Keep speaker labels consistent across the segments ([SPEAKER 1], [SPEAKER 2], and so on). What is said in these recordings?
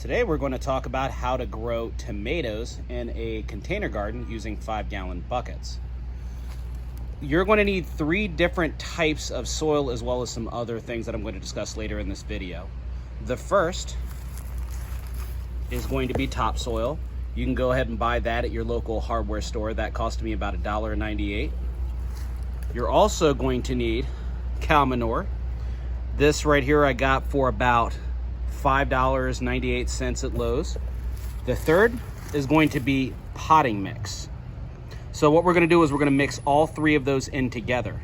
[SPEAKER 1] Today we're going to talk about how to grow tomatoes in a container garden using 5-gallon buckets. You're going to need 3 different types of soil as well as some other things that I'm going to discuss later in this video. The first is going to be topsoil. You can go ahead and buy that at your local hardware store. That cost me about $1.98. You're also going to need cow manure. This right here I got for about $5.98 at Lowe's. The third is going to be potting mix. So what we're going to do is we're going to mix all 3 of those in together.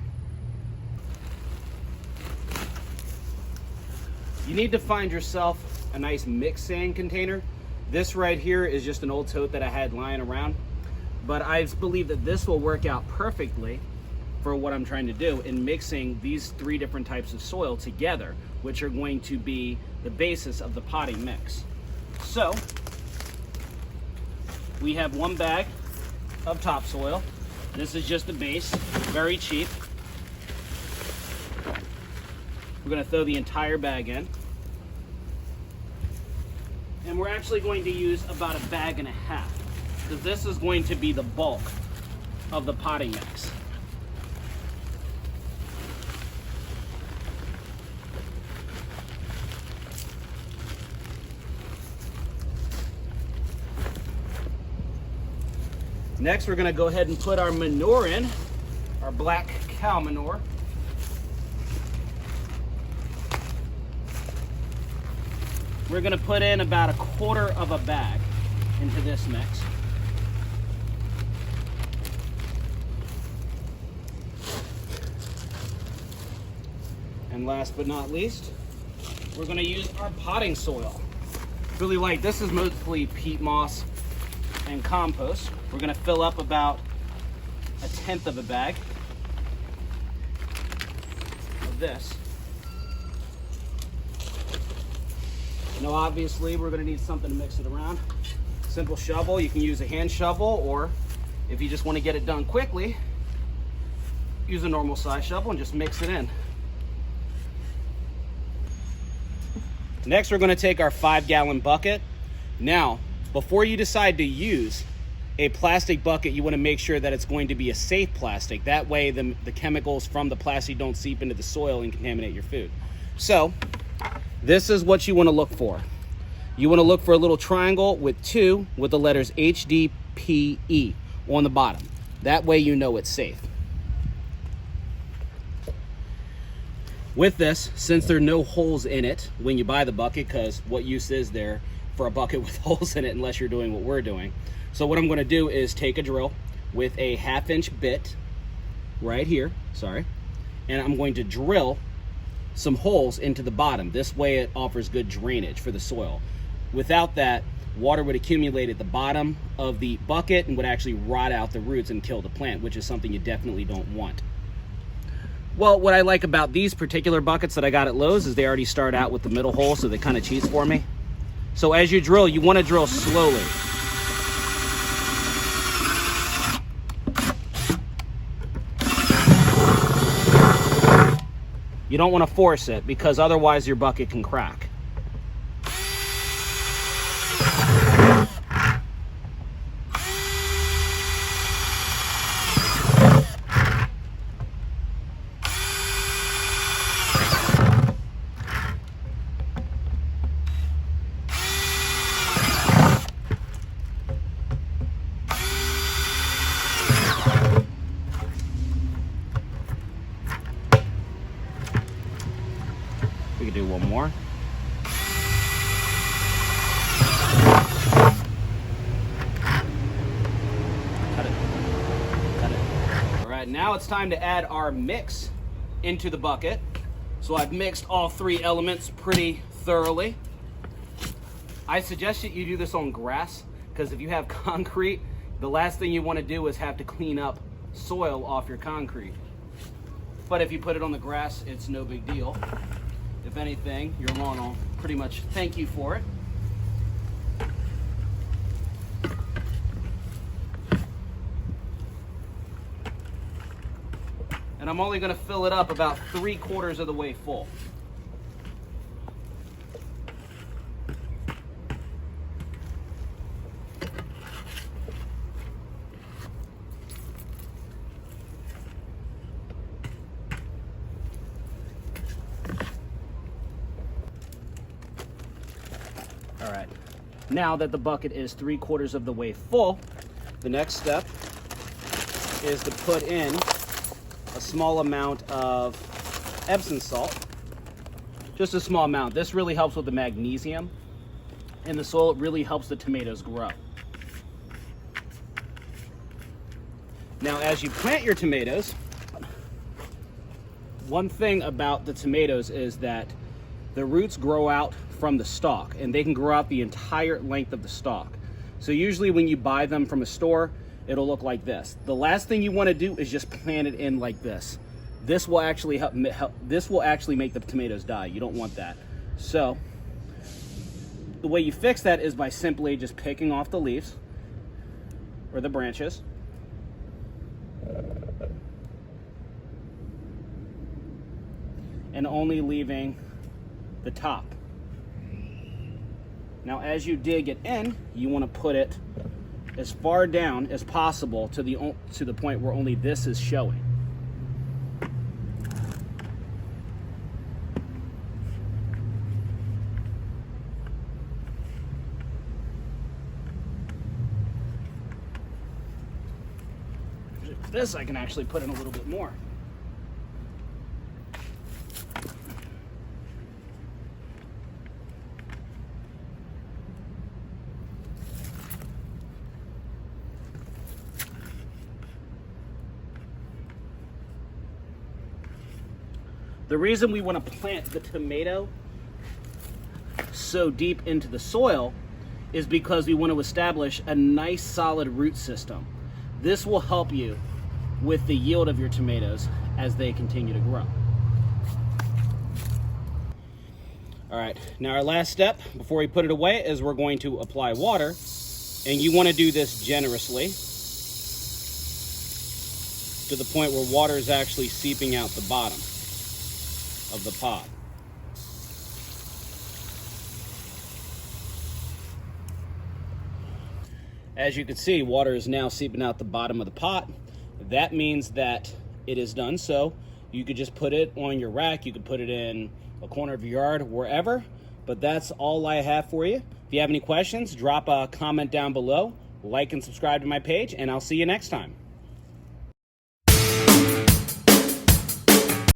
[SPEAKER 1] You need to find yourself a nice mixing container. This right here is just an old tote that I had lying around, but I believe that this will work out perfectly for what I'm trying to do in mixing these 3 different types of soil together, which are going to be the basis of the potting mix. So we have 1 bag of topsoil. This is just the base, very cheap. We're going to throw the entire bag in. And we're actually going to use about 1.5 bags, because this is going to be the bulk of the potting mix. Next, we're going to go ahead and put our manure in, our black cow manure. We're going to put in about 1/4 bag into this mix. And last but not least, we're going to use our potting soil. Really light. This is mostly peat moss and compost. We're going to fill up about 1/10 bag of this. Now obviously we're going to need something to mix it around. Simple shovel. You can use a hand shovel, or if you just want to get it done quickly, use a normal size shovel and just mix it in. Next, we're going to take our 5-gallon bucket. Now, before you decide to use a plastic bucket, you want to make sure that it's going to be a safe plastic. That way the chemicals from the plastic don't seep into the soil and contaminate your food. So this is what you want to look for. You want to look for a little triangle with 2 with the letters HDPE on the bottom. That way you know it's safe. With this, since there are no holes in it when you buy the bucket, because what use is there for a bucket with holes in it unless you're doing what we're doing? So what I'm going to do is take a drill with a 1/2-inch bit right here, and I'm going to drill some holes into the bottom. This way it offers good drainage for the soil. Without that, water would accumulate at the bottom of the bucket and would actually rot out the roots and kill the plant, which is something you definitely don't want. Well, what I like about these particular buckets that I got at Lowe's is they already start out with the middle hole, so they kind of cheats for me. So as you drill, you want to drill slowly. You don't want to force it, because otherwise your bucket can crack. We could do one more. Cut it. All right, now it's time to add our mix into the bucket. So I've mixed all 3 elements pretty thoroughly. I suggest that you do this on grass, because if you have concrete, the last thing you want to do is have to clean up soil off your concrete. But if you put it on the grass, it's no big deal. If anything, your lawn will pretty much thank you for it. And I'm only going to fill it up about 3/4 of the way full. All right, now that the bucket is 3/4 of the way full, the next step is to put in a small amount of Epsom salt. Just a small amount. This really helps with the magnesium in the soil. It really helps the tomatoes grow. Now, as you plant your tomatoes, one thing about the tomatoes is that the roots grow out from the stalk, and they can grow out the entire length of the stalk. So usually when you buy them from a store, it'll look like this. The last thing you want to do is just plant it in like this. This will actually this will actually make the tomatoes die. You don't want that. So the way you fix that is by simply just picking off the leaves or the branches. And only leaving the top. Now, as you dig it in, you want to put it as far down as possible to the point where only this is showing. This I can actually put in a little bit more. The reason we want to plant the tomato so deep into the soil is because we want to establish a nice solid root system. This will help you with the yield of your tomatoes as they continue to grow. All right, now our last step before we put it away is we're going to apply water, and you want to do this generously to the point where water is actually seeping out the bottom of the pot. As you can see, water is now seeping out the bottom of the pot. That means that it is done. So you could just put it on your rack. You could put it in a corner of your yard, wherever. But that's all I have for you. If you have any questions, drop a comment down below, like and subscribe to my page, and I'll see you next time.